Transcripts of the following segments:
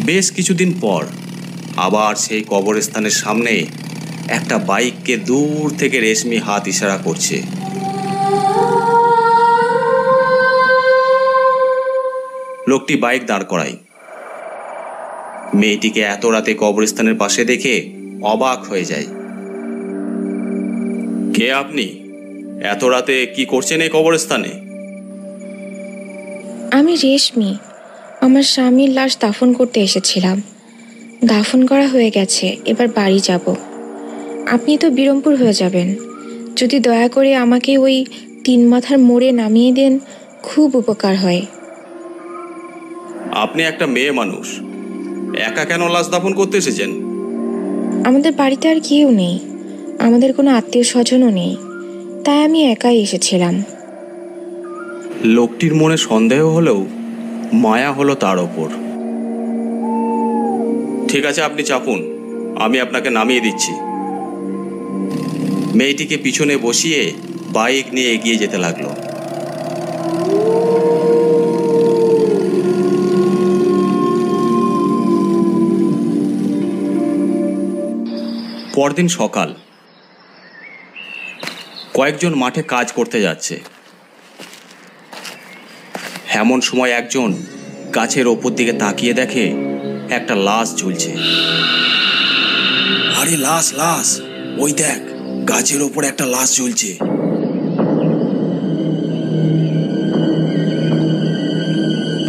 বেশ কিছুদিন পর আবার সেই কবরস্থানের সামনে একটা বাইককে দূর থেকে রেশমি হাত ইশারা করছে। লোকটি বাইক দাঁড় করায়। মেয়েটিকে এত রাতে কবরস্থানের পাশে দেখে অবাক হয়ে যায়। কে আপনি? এত রাতে কি করছেন এই কবরস্থানে? আমি রেশমি। আমার স্বামীর লাশ দাফন করতে এসেছিলাম। দাফন করা হয়ে গেছে, এবার বাড়ি যাব। আপনি তো বিরমপুর হয়ে যাবেন। যদি দয়া করে আমাকে ওই 3 মাথার মোড়ে নামিয়ে দেন, খুব উপকার হয়। আপনি একটা মেয়ে মানুষ, একা কেন লাশ দাফন করতে এসেছেন? আমাদের বাড়িতে আর কেউ নেই, আমাদের কোনো আত্মীয় স্বজনও নেই, তাই আমি একাই এসেছিলাম। লোকটির মনে সন্দেহ হলেও মায়া হলো তার ওপর। ঠিক আছে, আপনি চাপুন, আমি আপনাকে নামিয়ে দিচ্ছি। মেয়েটিকে পিছনে বসিয়ে বাইক নিয়ে এগিয়ে যেতে লাগলো। পরদিন সকাল, কয়েকজন মাঠে কাজ করতে যাচ্ছে। এমন সময় একজন গাছের ওপর দিকে তাকিয়ে দেখে একটা লাশ ঝুলছে। আরে লাশ লাশ, ওই দেখ, গাছের ওপর একটা লাশ ঝুলছে।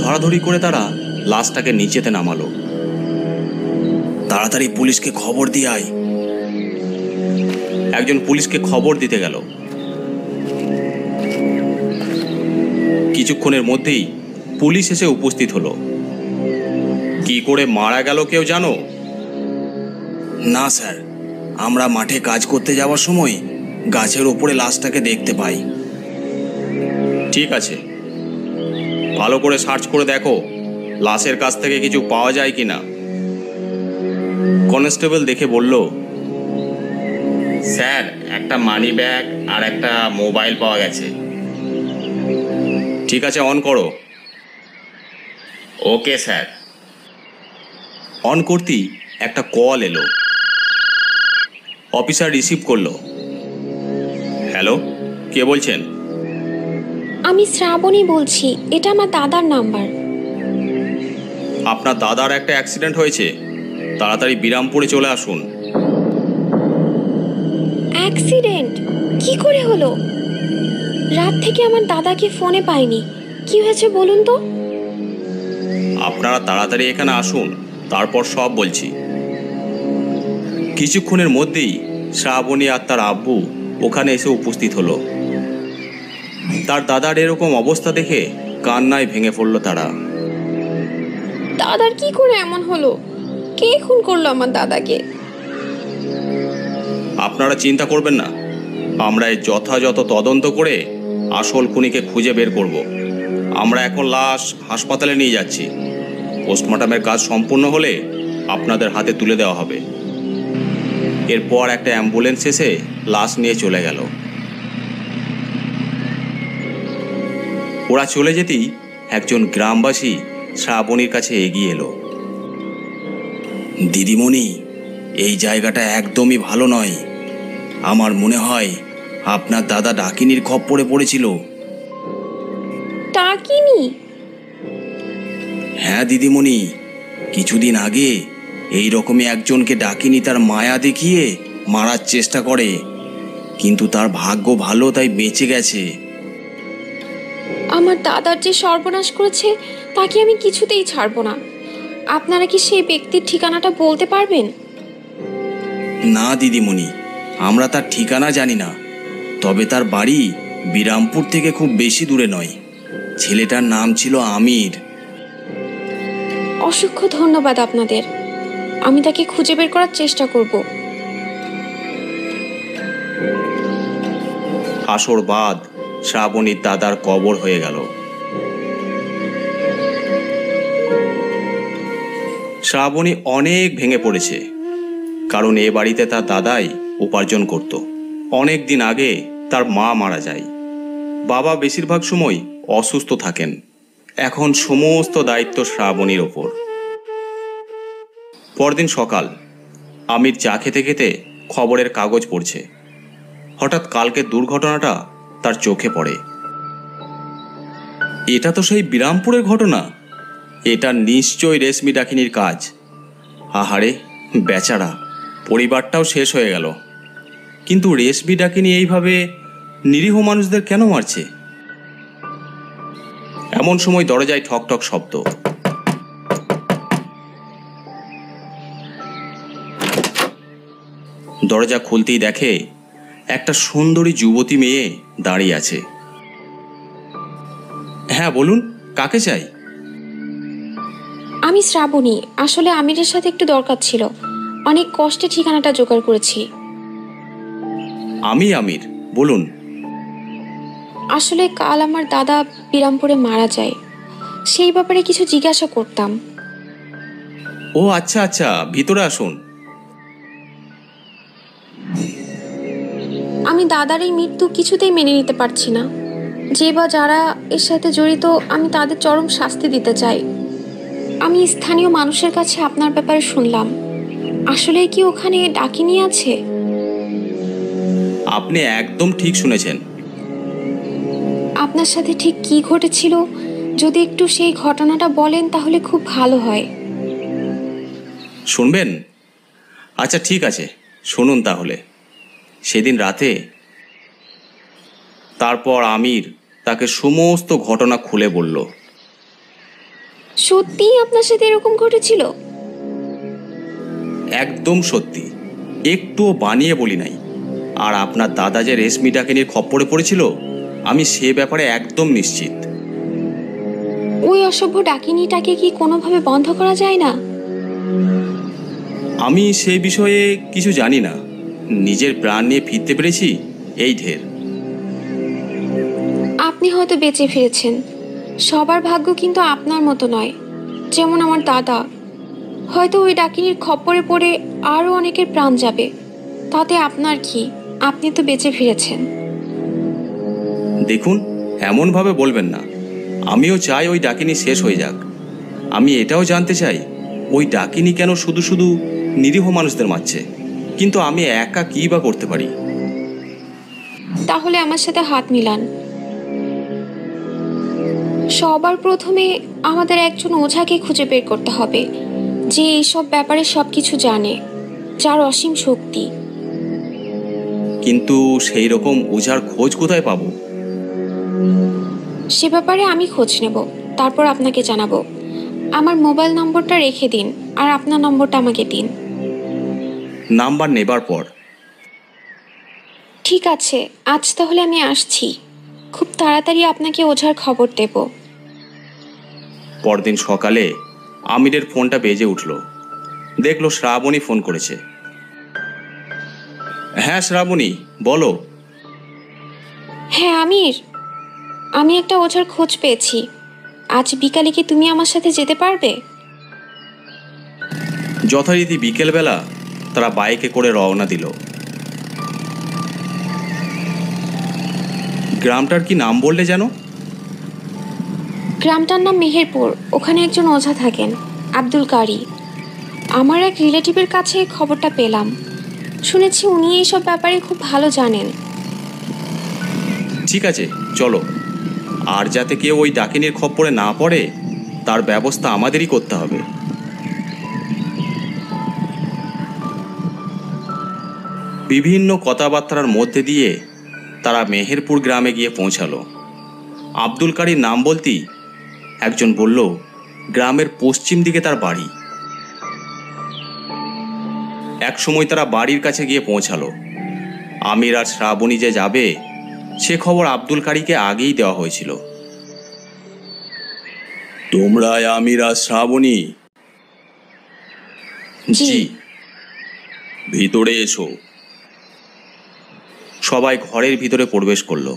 ধরাধরি করে তারা লাশটাকে নিচেতে নামালো। তাড়াতাড়ি পুলিশকে খবর দিয়ে আয়। একজন পুলিশকে খবর দিতে গেল। কিছুক্ষণের মধ্যেই পুলিশ এসে উপস্থিত হলো। কি করে মারা গেল কেউ জানো? না স্যার, আমরা মাঠে কাজ করতে যাওয়ার সময় গাছের ওপরে লাশটাকে দেখতে পাই। ঠিক আছে, ভালো করে সার্চ করে দেখো লাশের কাছ থেকে কিছু পাওয়া যায় কিনা। কনস্টেবল দেখে বলল, স্যার, একটা মানি ব্যাগ আর একটা মোবাইল পাওয়া গেছে। ঠিক আছে, অন করো। Okay sir. অন করতেই একটা কল এলো। অফিসার রিসিভ করলো। হ্যালো, কে বলছেন? আমি শ্রাবণী বলছি, এটা আমার দাদার নাম্বার। আপনার দাদার একটা অ্যাক্সিডেন্ট হয়েছে, তাড়াতাড়ি বিরামপুরে চলে আসুন। অ্যাক্সিডেন্ট? কি করে হলো? রাত থেকে আমার দাদাকে ফোনে পাইনি। কি হয়েছে বলুন তো? আপনারা তাড়াতাড়ি এখানে আসুন, তারপর সব বলছি। কিছুক্ষণের মধ্যেই শ্রাবণী আর তার আব্বু ওখানে এসে উপস্থিত হলো। তার দাদার এরকম অবস্থা দেখে কান্নায় ভেঙে পড়ল তারা। দাদার কি করে এমন হলো? কে খুন করলো আমার দাদাকে? আপনারা চিন্তা করবেন না, আমরা এই যথাযথ তদন্ত করে আসল খুনিকে খুঁজে বের করব। আমরা এখন লাশ হাসপাতালে নিয়ে যাচ্ছি। পোস্টমর্টমের কাজ সম্পূর্ণ হলে আপনাদের হাতে তুলে দেওয়া হবে। এরপর একটা অ্যাম্বুলেন্স এসে লাশ নিয়ে চলে গেল। ওরা চলে যেতেই একজন গ্রামবাসী শ্রাবণীর কাছে এগিয়ে এলো। দিদিমণি, এই জায়গাটা একদমই ভালো নয়। আমার মনে হয় আপনার দাদা ডাকিনীর খপ্পরে পড়েছিল। ডাকিনি? হ্যাঁ দিদিমণি, কিছুদিন আগে এই রকমই একজনকে ডাকিনী তার মায়া দেখিয়ে মারার চেষ্টা করে, কিন্তু তার ভাগ্য ভালো, তাই বেঁচে গেছে। আমার দাদার যে সর্বনাশ করেছে তাকে আমি কিছুতেই ছাড়বো না। আপনারা কি সেই ব্যক্তির ঠিকানাটা বলতে পারবেন? না দিদিমণি, আমরা তার ঠিকানা জানি না, তবে তার বাড়ি বিরামপুর থেকে খুব বেশি দূরে নয়। ছেলেটার নাম ছিল আমির। অসংখ্য ধন্যবাদ আপনাদের। আমি তাকে খুঁজে বের করার চেষ্টা করব। আসর বাদ শ্রাবণীর দাদার কবর হয়ে গেল। শ্রাবণী অনেক ভেঙে পড়েছে, কারণ এ বাড়িতে তার দাদাই উপার্জন করত। অনেক দিন আগে তার মা মারা যায়। বাবা বেশিরভাগ সময় অসুস্থ থাকেন। এখন সমস্ত দায়িত্ব শ্রাবণীর ওপর। পরদিন সকাল, আমির চা খেতে খেতে খবরের কাগজ পড়ছে। হঠাৎ কালকের দুর্ঘটনাটা তার চোখে পড়ে। এটা তো সেই বিরামপুরের ঘটনা। এটা নিশ্চয়ই রেশমি ডাকিনীর কাজ। আহারে বেচারা, পরিবারটাও শেষ হয়ে গেল। কিন্তু রেশমি ডাকিনী এইভাবে নিরীহ মানুষদের কেন মারছে? এমন সময় দরজায় ঠক ঠক শব্দ। দরজা খুলতেই দেখে একটা সুন্দরী যুবতী মেয়ে দাঁড়িয়ে আছে। হ্যাঁ বলুন, কাকে চাই? আমি শ্রাবণী। আসলে আমিরের সাথে একটু দরকার ছিল। অনেক কষ্টে ঠিকানাটা জোগাড় করেছি। আমি আমির, বলুন। আসলে কাল আমার দাদা বিরামপুরে মারা যায়, সেই ব্যাপারে কিছু জিজ্ঞাসা করতাম। ও আচ্ছা আচ্ছা, ভিতরে আসুন। আমি দাদার এই মৃত্যু কিছুতেই মেনে নিতে পারছি না। যে বা যারা এর সাথে জড়িত, আমি তাদের চরম শাস্তি দিতে চাই। আমি স্থানীয় মানুষের কাছে আপনার ব্যাপারে শুনলাম। আসলে কি ওখানে ডাকিনী আছে? আপনি একদম ঠিক শুনেছেন। আপনার সাথে ঠিক কি ঘটেছিল যদি একটু সেই ঘটনাটা বলেন তাহলে খুব ভালো হয়। শুনবেন? আচ্ছা ঠিক আছে, শুনুন তাহলে। সেদিন রাতে তারপর আমির তাকে সমস্ত ঘটনা খুলে বলল। সত্যিই আপনার সাথে এরকম ঘটেছিল? একদম সত্যি, একটুও বানিয়ে বলি নাই। আর আপনার দাদা যে রেশমি ডাকিনীর খপ্পরে পড়েছিল, আমি সে ব্যাপারে একদম নিশ্চিত। ওই অসভ্য ডাকিনীটাকে কি কোনোভাবে বন্ধ করা যায় না? আমি সেই বিষয়ে কিছু জানি না। নিজের প্রাণ নিয়ে ফিরতে পেরেছি, এই ঢের। আপনি হয়তো বেঁচে ফিরেছেন। সবার ভাগ্য কিন্তু আপনার মতো নয়। যেমন আমার দাদা, হয়তো ওই ডাকিনীর খপ্পরে পড়ে আরও অনেকের প্রাণ যাবে। তাতে আপনার কি? আপনি তো বেঁচে ফিরেছেন। দেখুন, এমনভাবে বলবেন না। আমিও চাই ওই ডাকিনী শেষ হয়ে যাক। আমি এটাও জানতে চাই ওই ডাকিনী কেন শুধু শুধু নিরীহ মানুষদের মারছে। কিন্তু আমি একা কী বা করতে পারি? তাহলে আমার সাথে হাত মিলান। সবার প্রথমে আমাদের একজন ওঝাকে খুঁজে বের করতে হবে, যে এইসব ব্যাপারে সবকিছু জানে, যার অসীম শক্তি। কিন্তু সেই রকম ওঝার খোঁজ কোথায় পাবো? সে ব্যাপারে আমি খোঁজ নেব, তারপর আপনাকে জানাবো। আমার মোবাইল নম্বরটা রেখে দিন, আর আপনার নম্বরটা আমাকে দিন। নাম্বার নেবার পর, ঠিক আছে, আজ তাহলে আমি আসছি। খুব তাড়াতাড়ি আপনাকে ওঝার খবর দেব। পরদিন সকালে আমিরের ফোনটা বেজে উঠল। দেখলো শ্রাবণী ফোন করেছে। হ্যাঁ শ্রাবণী, বলো। হ্যাঁ আমির, আমি একটা ওঝার খোঁজ পেয়েছি। আজ বিকালে কি তুমি আমার সাথে যেতে পারবে? যথারীতি বিকেলবেলা তারা বাইকে করে রওনা দিল। গ্রামটার কি নাম বললে যেন? গ্রামটার নাম মেহেরপুর। ওখানে একজন ওঝা থাকেন, আব্দুল কারি। আমার এক রিলেটিভের কাছে খবরটা পেলাম। শুনেছি উনি এইসব ব্যাপারে খুব ভালো জানেন। ঠিক আছে, চলো। আর যাতে কেউ ওই ডাকিনীর খপ্পরে না পড়ে, তার ব্যবস্থা আমাদেরই করতে হবে। বিভিন্ন কথাবার্তার মধ্যে দিয়ে তারা মেহেরপুর গ্রামে গিয়ে পৌঁছালো। আব্দুল কারির নাম বলতেই একজন বলল গ্রামের পশ্চিম দিকে তার বাড়ি। এক সময় তারা বাড়ির কাছে গিয়ে পৌঁছালো। আমির আর শ্রাবণী যে যাবে সে খবর আব্দুল কারিকে আগেই দেওয়া হয়েছিল। তোমরা আমির আর শ্রাবণী? জি। ভিতরে এসো। সবাই ঘরের ভিতরে প্রবেশ করলো।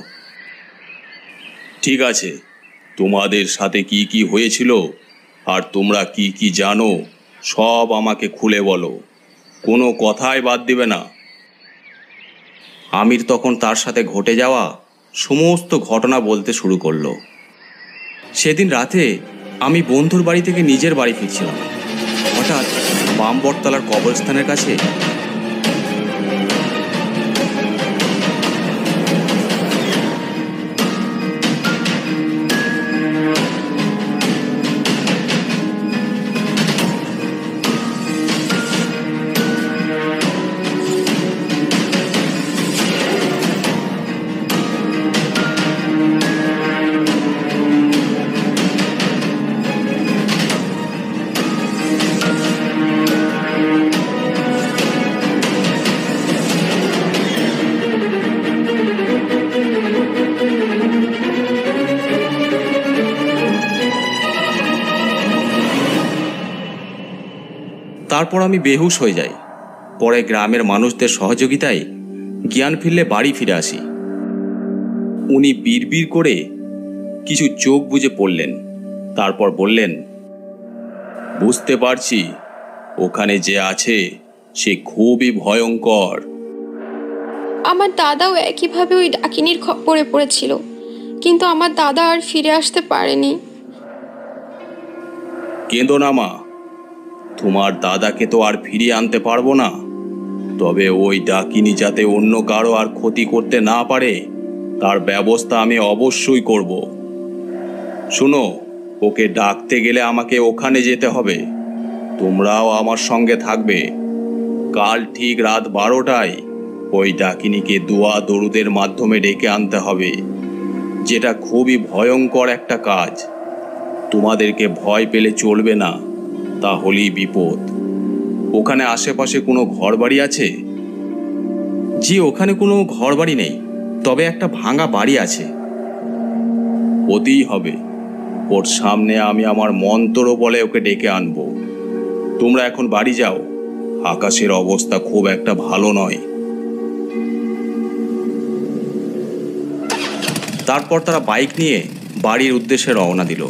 ঠিক আছে, তোমাদের সাথে কি কি হয়েছিল আর তোমরা কি কি জানো সব আমাকে খুলে বলো, কোনো কথাই বাদ দিবে না। আমির তখন তার সাথে ঘটে যাওয়া সমস্ত ঘটনা বলতে শুরু করলো। সেদিন রাতে আমি বন্ধুর বাড়ি থেকে নিজের বাড়ি ফিরছিলাম। হঠাৎ বাম বটতলার কবরস্থানের কাছে তারপর আমি বেহুশ হয়ে যাই। পরে গ্রামের মানুষদের সহযোগিতায় জ্ঞান ফিরলে বাড়ি ফিরে আসি। উনি বিড়বিড় করে কিছু চোখ বুজে পড়লেন, তারপর বললেন, বুঝতে পারছি ওখানে যে আছে সে খুবই ভয়ঙ্কর। আমার দাদাও একইভাবে ওই ডাকিনীর খপ্পরে পড়েছিল, কিন্তু আমার দাদা আর ফিরে আসতে পারেনি। কেঁদো না মা, তোমার দাদাকে তো আর ফিরিয়ে আনতে পারবো না, তবে ওই ডাকিনী যাতে অন্য কারো আর ক্ষতি করতে না পারে তার ব্যবস্থা আমি অবশ্যই করব। শুনো, ওকে ডাকতে গেলে আমাকে ওখানে যেতে হবে, তোমরাও আমার সঙ্গে থাকবে। কাল ঠিক রাত 12টায় ওই ডাকিনীকে দোয়া দরুদের মাধ্যমে ডেকে আনতে হবে, যেটা খুবই ভয়ঙ্কর একটা কাজ। তোমাদেরকে ভয় পেলে চলবে না, তাহলেই বিপদ। ওখানে আশেপাশে কোনো ঘরবাড়ি আছে? জি, ওখানে কোনো ঘরবাড়ি নেই, তবে একটা ভাঙা বাড়ি আছে। ওতেই হবে। ওর সামনে আমি আমার মন্ত্র বলে ওকে ডেকে আনবো। তোমরা এখন বাড়ি যাও, আকাশের অবস্থা খুব একটা ভালো নয়। তারপর তারা বাইক নিয়ে বাড়ির উদ্দেশ্যে রওনা দিল।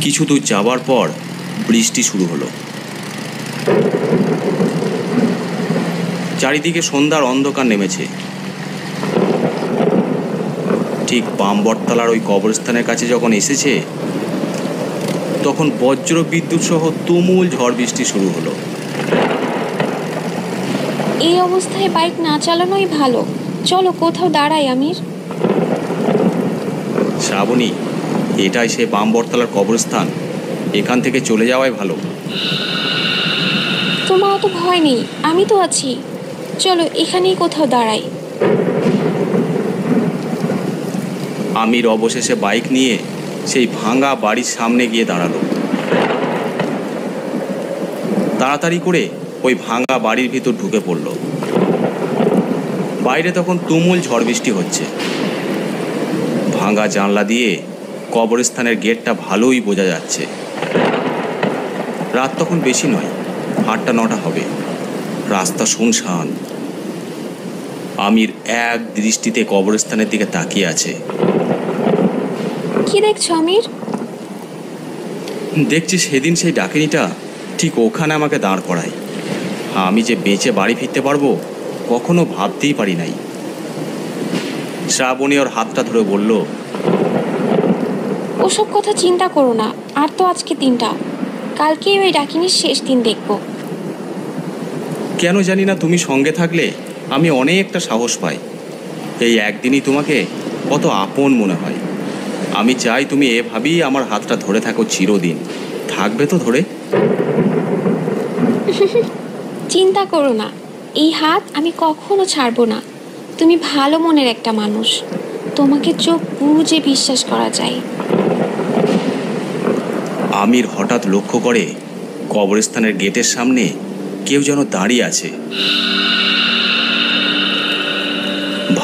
কিছু দূর যাবার পর বৃষ্টি শুরু হলো। চারিদিকে সন্ধ্যার অন্ধকার নেমেছে। ঠিক বাম বটতলার ওই কবরস্থানের কাছে যখন এসেছে, তখন বজ্র বিদ্যুৎ সহ তুমুল ঝড় বৃষ্টি শুরু হলো। এই অবস্থায় বাইক না চালানোই ভালো, চলো কোথাও দাঁড়াই আমির। শ্রাবণী, এটাই সে বাম বটতলার কবরস্থান, এখান থেকে চলে যাওয়াই ভালো। তোমার অত ভয় নেই, আমি তো আছি, চলো এখানেই কোথাও দাঁড়াই। আমির অবশেষে বাইক নিয়ে সেই ভাঙা বাড়ির সামনে গিয়ে দাঁড়ালো। তাড়াতাড়ি করে ওই ভাঙা বাড়ির ভিতর ঢুকে পড়ল। বাইরে তখন তুমুল ঝড় বৃষ্টি হচ্ছে। ভাঙা জানলা দিয়ে কবরস্থানের গেটটা ভালোই বোঝা যাচ্ছে। রাত তখন বেশি নয়, 8টা-9টা হবে। রাস্তা শুনশান। আমির এক দৃষ্টিতে কবরস্থানের দিকে তাকিয়ে আছে। কি দেখছো আমির? দেখছি সেদিন সেই ডাকিনীটা ঠিক ওখানে আমাকে দাঁড় করায়। আমি যে বেঁচে বাড়ি ফিরতে পারবো কখনো ভাবতেই পারি নাই। শ্রাবণী ওর হাতটা ধরে বলল, ওসব কথা চিন্তা করো না, আর তো আজকে 3টা, কালকেই ওই ডাকিনীর শেষ দিন দেখব। কেন জানি না তুমি সঙ্গে থাকলে আমি অনেকটা সাহস পাই। এই একদিনই তোমাকে কত আপন মনে হয়। আমি চাই তুমি এভাবেই আমার হাতটা ধরে থাকো চিরদিন। থাকবে তো ধরে? চিন্তা করো না, এই হাত আমি কখনো ছাড়বো না। তুমি ভালো মনের একটা মানুষ, তোমাকে চোখ বুজে বিশ্বাস করা যায়। আমির হঠাৎ লক্ষ্য করে কবরস্থানের গেটের সামনে কেউ যেন দাঁড়িয়ে আছে।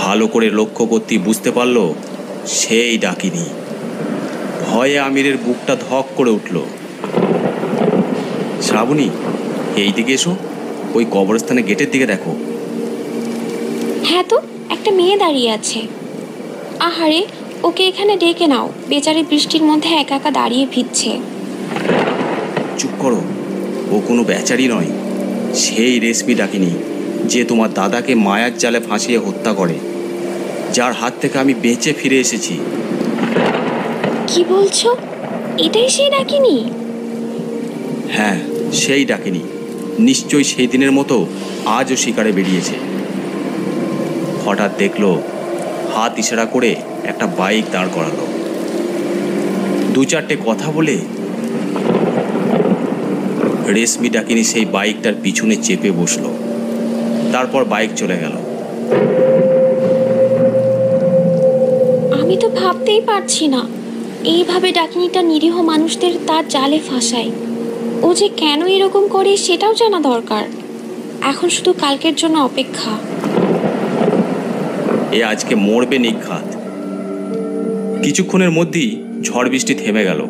ভালো করে লক্ষ্য করতেই বুঝতে পারল সেই ডাকিনী। ভয়ে আমিরের বুকটা ধক করে উঠল। শ্রাবণী, এই দিকে এসো, ওই কবরস্থানের গেটের দিকে দেখো। হ্যাঁ তো, একটা মেয়ে দাঁড়িয়ে আছে। আহারে, ওকে এখানে ডেকে নাও, বেচারি বৃষ্টির মধ্যে একা একা দাঁড়িয়ে ভিজছে। চুপ করো, ও কোনো বেচারি নয়, সেই রেশমি ডাকিনী। যে তোমার দাদাকে মায়ার জালে ফাঁসিয়ে হত্যা করে, যার হাত থেকে আমি বেঁচে ফিরে এসেছি। কি বলছো? এটাই সেই ডাকিনি? হ্যাঁ, সেই ডাকিনি। নিশ্চয়ই সেই দিনের মতো আজও শিকারে বেরিয়েছে। হঠাৎ দেখলো, হাত ইশারা করে একটা বাইক দাঁড় করালো। দু চারটে কথা বলে রেশমি ডাকিনী সেই বাইকটার পিছনে চেপে বসলো। তারপর বাইক চলে গেল। আমি তো ভাবতেই পারছি না এইভাবে ডাকিনিটা নিরীহ মানুষদের তার জালে ফাঁসায়। ও যে কেন এরকম করে সেটাও জানা দরকার। এখন শুধু কালকের জন্য অপেক্ষা। এ আজকে মরবে নিঘাত। কিছুক্ষণের মধ্যেই ঝড় বৃষ্টি থেমে গেল।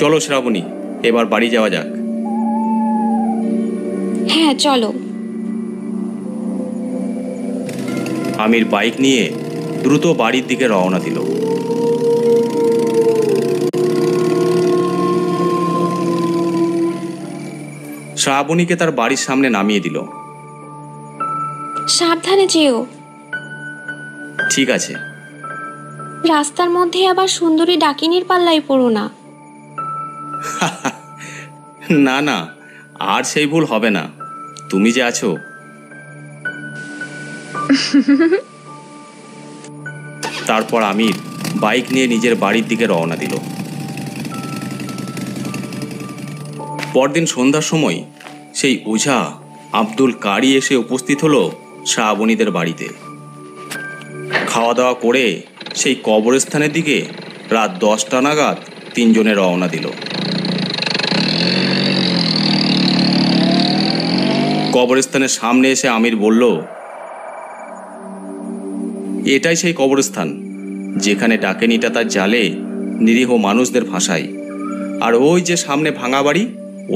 চলো শ্রাবণী, এবার বাড়ি যাওয়া যাক। হ্যাঁ চলো। আমির বাইক নিয়ে দ্রুত বাড়ির দিকে রওনা দিল। শ্রাবণীকে তার বাড়ির সামনে নামিয়ে দিল। সাবধানে যেও। ঠিক আছে। রাস্তার মধ্যে আবার সুন্দরী ডাকিনীর পাল্লায় পড়ো না। না না, আর সেই ভুল হবে না। তুমি যে আছো। তারপর আমির বাইক নিয়ে নিজের বাড়ির দিকে রওনা দিল। পরদিন সন্ধ্যার সময় সেই ওঝা আব্দুল কারি এসে উপস্থিত হলো শ্রাবণীদের বাড়িতে। খাওয়া দাওয়া করে সেই কবরস্থানের দিকে রাত 10টা নাগাদ তিনজনে রওনা দিল। কবরস্থানের সামনে এসে আমির বলল, এটাই সেই কবরস্থান যেখানে ডাকেনিটা তার জালে নিরীহ মানুষদের ফাঁসায়। আর ওই যে সামনে ভাঙা বাড়ি,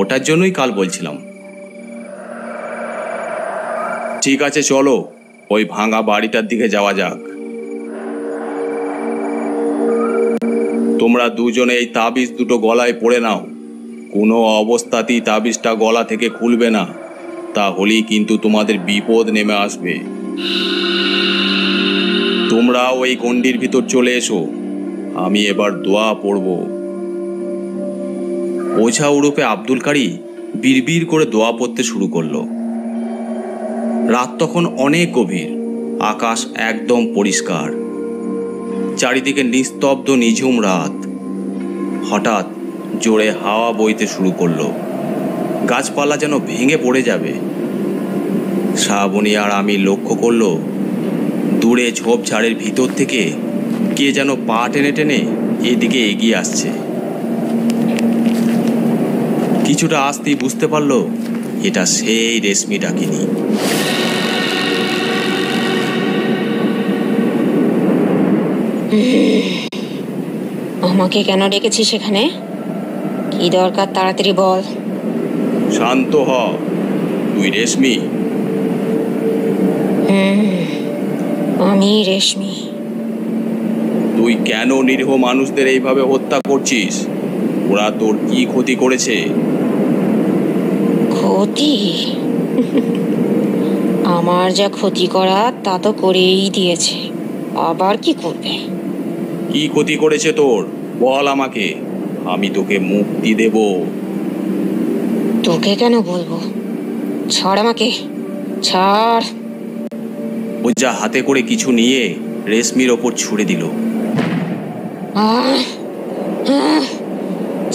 ওটার জন্যই কাল বলছিলাম। ঠিক আছে, চলো ওই ভাঙা বাড়িটার দিকে যাওয়া যাক। তোমরা দুজনে এই তাবিজ দুটো গলায় পরে নাও। কোনো অবস্থাতেই তাবিজটা গলা থেকে খুলবে না, তাহলেই কিন্তু তোমাদের বিপদ নেমে আসবে। তোমরা ওই গণ্ডির ভিতর চলে এসো, আমি এবার দোয়া পড়ব। ওঝা ওরূপে আব্দুল কারি বিড়বিড় করে দোয়া পড়তে শুরু করলো। রাত তখন অনেক গভীর, আকাশ একদম পরিষ্কার, চারিদিকে নিস্তব্ধ নিঝুম রাত। হঠাৎ জোরে হাওয়া বইতে শুরু করলো, গাছপালা যেন ভেঙে পড়ে যাবে। শ্রাবণী আর আমি লক্ষ্য করলো, দূরে ঝোপঝাড়ের ভিতর থেকে কে যেন পা টেনে টেনে এদিকে এগিয়ে আসছে। কিছুটা আসতেই বুঝতে পারলো এটা সেই রেশমি ডাকিনী। আমাকে কেন ডেকেছিস সেখানে? কি দরকার তাড়াতাড়ি বল। শান্ত হ, তুই রেশমি? আমি রেশমি। তুই কেন নিরীহ মানুষদের এইভাবে হত্যা করছিস? ওরা তোর কি ক্ষতি করেছে? ক্ষতি? আমার যা ক্ষতি করার তা তো করেই দিয়েছে, আবার কি করবে? কি ক্ষতি করেছে তোর? বল আমাকে, আমি তোকে মুক্তি দেব। তোকে কেন বলবো? ছাড় আমাকে, ছাড়। ও যা হাতে করে কিছু নিয়ে রেশমির ওপর ছুড়ে দিল।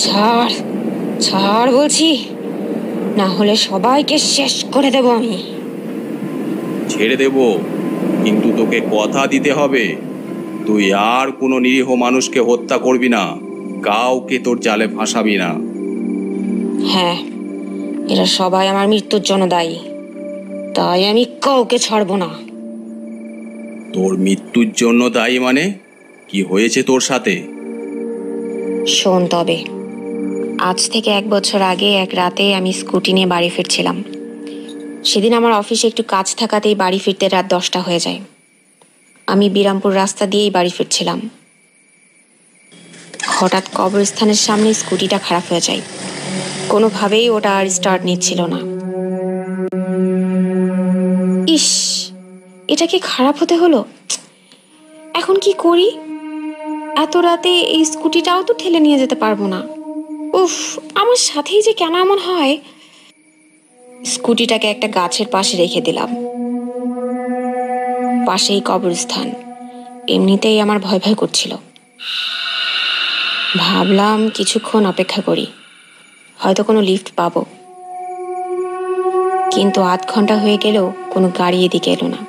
ছাড়, ছাড় বলছি, না হলে সবাইকে শেষ করে দেব আমি। ছেড়ে দেব, কিন্তু তোকে কথা দিতে হবে তুই আর কোনো নিরীহ মানুষকে হত্যা করবি না, কাউকে তোর জালে ফাঁসাবি না। হ্যাঁ, এরা সবাই আমার মৃত্যুর জন্য দায়ী, তাই আমি কাউকে ছাড়বো না। তোর মৃত্যুর জন্য দায়ী মানে? কি হয়েছে তোর সাথে? শোন তবে, আজ থেকে 1 বছর আগে এক রাতে আমি স্কুটি নিয়ে বাড়ি ফিরছিলাম। সেদিন আমার অফিসে একটু কাজ থাকাতেই বাড়ি ফিরতে রাত 10টা হয়ে যায়। আমি বিরামপুর রাস্তা দিয়েই বাড়ি ফিরছিলাম। হঠাৎ কবরস্থানের সামনে স্কুটিটা খারাপ হয়ে যায়। কোনোভাবেই ওটা আর স্টার্ট নিচ্ছিল না। এটা কি খারাপ হতে হলো? এখন কি করি? এত রাতে এই স্কুটিটাও তো ঠেলে নিয়ে যেতে পারবো না। উফ, আমার সাথেই যে কেন এমন হয়। স্কুটিটাকে একটা গাছের পাশে রেখে দিলাম। পাশেই কবরস্থান। এমনিতেই আমার ভয় ভয় করছিল। ভাবলাম কিছুক্ষণ অপেক্ষা করি, হয়তো কোনো লিফট পাবো। কিন্তু আধ ঘন্টা হয়ে গেলেও কোনো গাড়ি এদিকে এলো না।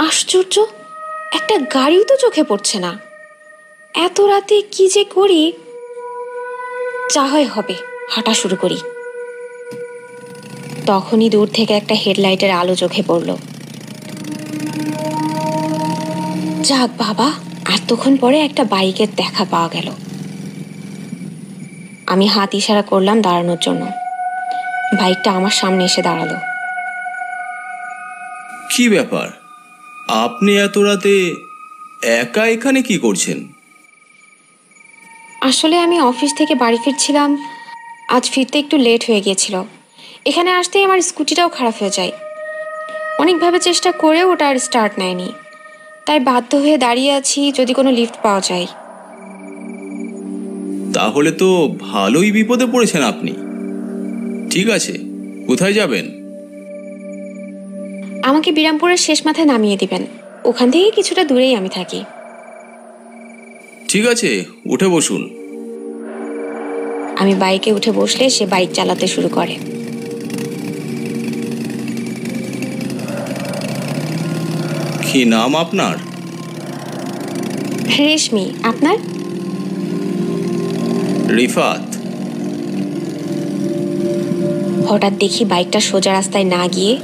আশ্চর্য, একটা গাড়িও তো চোখে পড়ছে না। এত রাতে কি যে করি। যা হয় হবে, হাঁটা শুরু করি। তখনই দূর থেকে একটা হেডলাইটের আলো চোখে পড়ল। যাক বাবা, এতক্ষণ পরে একটা বাইকের দেখা পাওয়া গেল। আমি হাত ইশারা করলাম দাঁড়ানোর জন্য। বাইকটা আমার সামনে এসে দাঁড়ালো। কি ব্যাপার, আপনি এত রাতে একা এখানে কি করছেন? আসলে আমি অফিস থেকে বাড়ি ফিরছিলাম। আজ ফিরতে একটু লেট হয়ে গিয়েছিল। এখানে আসতেই আমার স্কুটিটাও খারাপ হয়ে যায়। অনেকভাবে চেষ্টা করেও ওটা আর স্টার্ট নেয়নি। তাই বাধ্য হয়ে দাঁড়িয়ে আছি যদি কোনো লিফট পাওয়া যায়। তাহলে তো ভালোই বিপদে পড়েছেন আপনি। ঠিক আছে, কোথায় যাবেন? আমাকে বিরামপুরের শেষ মাথায় নামিয়ে দিবেন। ওখান থেকে কিছুটা দূরেই আমি থাকি। ঠিক আছে, উঠে বসুন। আমি বাইকে উঠে বসলে সে বাইক চালাতে শুরু করে। কি নাম আপনার? রেশমি, আপনার? রিফাত। হঠাৎ দেখি বাইকটা সোজা রাস্তায় না গিয়ে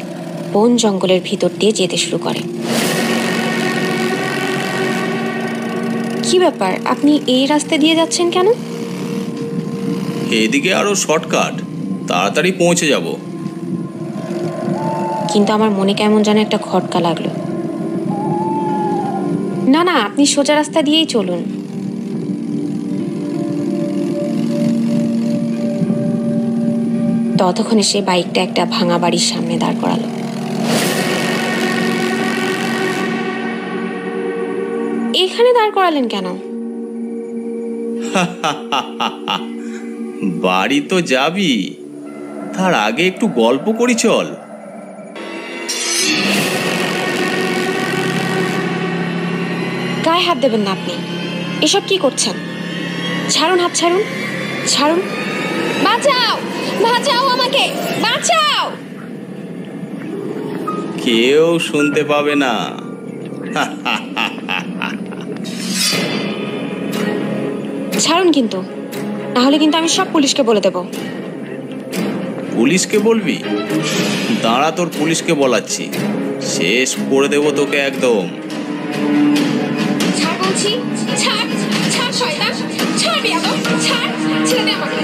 বন জঙ্গলের ভিতর দিয়ে যেতে শুরু করে। কি ব্যাপার, আপনি এই রাস্তা দিয়ে যাচ্ছেন কেন? এদিকে আরো শর্টকাট, তাড়াতাড়ি পৌঁছে যাব। কিন্তু আমার মনে কেমন যেন একটা খটকা লাগলো। না না, আপনি সোজা রাস্তা দিয়েই চলুন। ততক্ষণে সে বাইকটা একটা ভাঙা বাড়ির সামনে দাঁড় করালো। এখানে দাঁড় করালেন কেন? বাড়ি তো যাবি, তার আগে একটু গল্প করি চল। গায়ে হাত দেবেন না আপনি। এসব কি করছেন? ছাড়ুন, হাত ছাড়ুন, ছাড়ুন। বাঁচাও, বাঁচাও, আমাকে বাঁচাও। কেউ শুনতে পাবে না। ছাড়ুন কিন্তু, নাহলে কিন্তু আমি সব পুলিশকে বলে দেব। পুলিশকে বলবি? দাঁড়া, তোর পুলিশকে বলাচ্ছি, শেষ করে দেবো তোকে একদম। ছাড় বলছি, ছাড়, ছাড় শয়তান, ছাড় বেয়াদব, ছাড়, ছেড়ে দে আমাকে।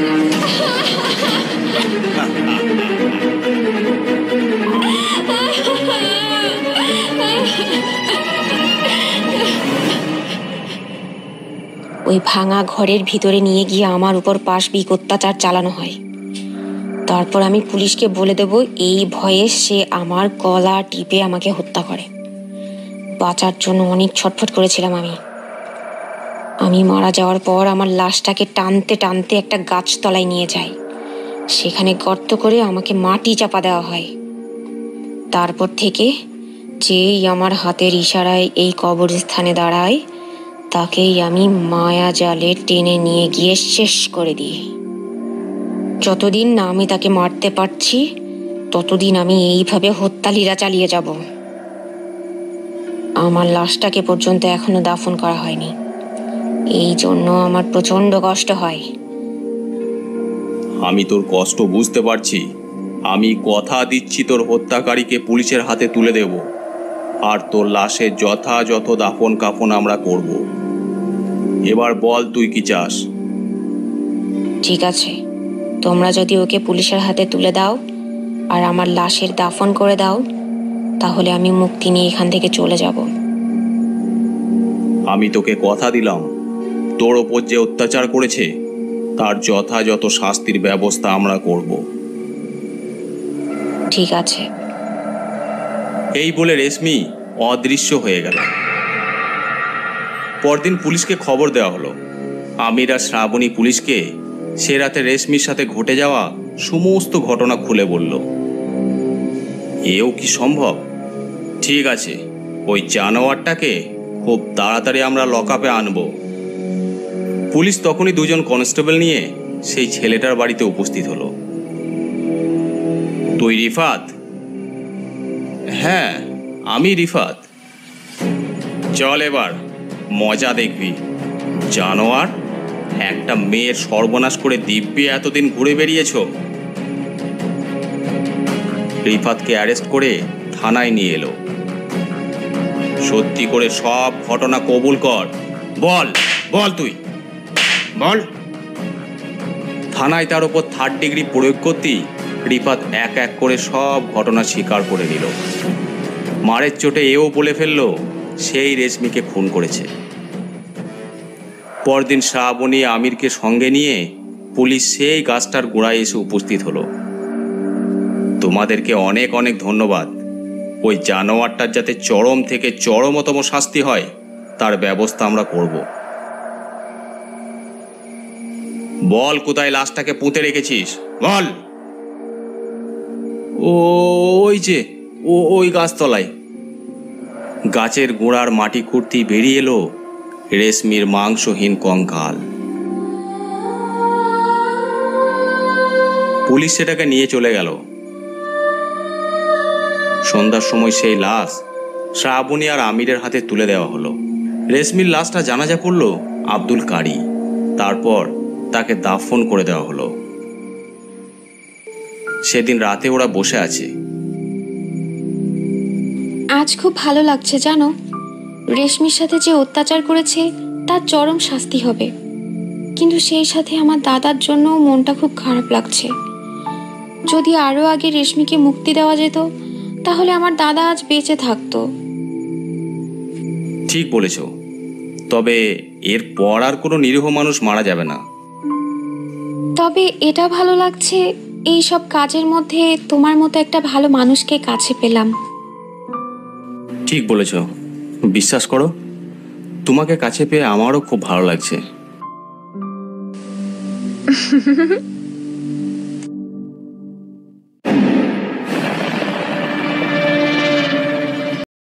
ওই ভাঙা ঘরের ভিতরে নিয়ে গিয়ে আমার উপর পাশবিক অত্যাচার চালানো হয়। তারপর আমি পুলিশকে বলে দেব এই ভয়ে সে আমার গলা টিপে আমাকে হত্যা করে। বাঁচার জন্য অনেক ছটফট করেছিলাম আমি মারা যাওয়ার পর আমার লাশটাকে টানতে টানতে একটা গাছতলায় নিয়ে যায়। সেখানে গর্ত করে আমাকে মাটি চাপা দেওয়া হয়। তারপর থেকে যেই আমার হাতের ইশারায় এই কবরস্থানে দাঁড়ায়, তাকেই আমি মায়া জালে টেনে নিয়ে গিয়ে শেষ করে দিই। যতদিন না আমি তাকে মারতে পারছি, ততদিন আমি এইভাবে হত্যালীলা চালিয়ে যাব। আমার লাশটাকে পর্যন্ত এখনো দাফন করা হয়নি। এই জন্য আমার প্রচন্ড কষ্ট হয়। আমি তোর কষ্ট বুঝতে পারছি। আমি কথা দিচ্ছি তোর হত্যাকারীকে পুলিশের হাতে তুলে দেব, আর তোর লাশের যথাযথ দাফন কাফন আমরা করব। এবার বল তুই কি চাস? ঠিক আছে, তোমরা যদি ওকে পুলিশের হাতে তুলে দাও আর আমার লাশের দাফন করে দাও, তাহলে আমি মুক্তি নিয়ে এখান থেকে চলে যাব। আমি তোকে কথা দিলাম, তোর ওপর যে অত্যাচার করেছে তার যথাযথ শাস্তির ব্যবস্থা আমরা করব। ঠিক আছে। এই বলে রেশমি অদৃশ্য হয়ে গেল। পরদিন পুলিশকে খবর দেওয়া হলো। আমির আর শ্রাবণী পুলিশকে সে রাতে রেশমির সাথে ঘটে যাওয়া সমস্ত ঘটনা খুলে বলল। এও কি সম্ভব? ঠিক আছে, ওই জানোয়ারটাকে খুব তাড়াতাড়ি আমরা লকআপে আনব। পুলিশ তখনই দুজন কনস্টেবল নিয়ে সেই ছেলেটার বাড়িতে উপস্থিত হলো। তুই রিফাত? হ্যাঁ, আমি রিফাত। চল এবার মজা দেখবি। জানোয়ার, একটা মেয়ের সর্বনাশ করে দিব্যি এতদিন ঘুরে বেরিয়েছ। রিফাতকে অ্যারেস্ট করে থানায় নিয়ে এলো। সত্যি করে সব ঘটনা কবুল কর। বল বল, তুই বল। থানায় তার উপর 3rd ডিগ্রি প্রয়োগ করতেই রিফাত এক এক করে সব ঘটনা স্বীকার করে নিল। মারের চোটে এও বলে ফেলল সেই রেশমিকে খুন করেছে। পরদিন শ্রাবণী আমিরকে সঙ্গে নিয়ে পুলিশ সেই গাছটার গোড়ায় এসে উপস্থিত হলো। তোমাদেরকে অনেক অনেক ধন্যবাদ। ওই জানোয়ারটার যাতে চরম থেকে চরমতম শাস্তি হয় তার ব্যবস্থা আমরা করব। বল, কোথায় লাশটাকে পুঁতে রেখেছিস? বল। ওই যে ওই গাছতলায়। গাছের গোড়ার মাটি খুঁড়তেই বেরিয়ে এলো রেশমির মাংসহীন কঙ্কাল। পুলিশ সেটাকে নিয়ে চলে গেল। সন্ধ্যার সময় সেই লাশ শ্রাবণী আর আমিরের হাতে তুলে দেওয়া হলো। রেশমির লাশটা জানাজা করল আব্দুল কারি। তারপর তাকে দাফন করে দেওয়া হলো। সেদিন রাতে ওরা বসে আছে। আজ খুব ভালো লাগছে জানো, রেশমির সাথে যে অত্যাচার করেছে তার চরম শাস্তি হবে। কিন্তু সেই সাথে আমার দাদার জন্য মনটা খুব খারাপ লাগছে। যদি আরও আগে রেশমিকে মুক্তি দেওয়া যেত তাহলে আমার দাদা আজ বেঁচে থাকতো। ঠিক বলেছ, তবে এরপর আর কোনো নিরীহ মানুষ মারা যাবে না। তবে এটা ভালো লাগছে, এই সব কাজের মধ্যে তোমার মতো একটা ভালো মানুষকে কাছে পেলাম। ঠিক বলেছ, বিশ্বাস করো, তোমাকে কাছে পেয়ে আমারও খুব ভালো লাগছে।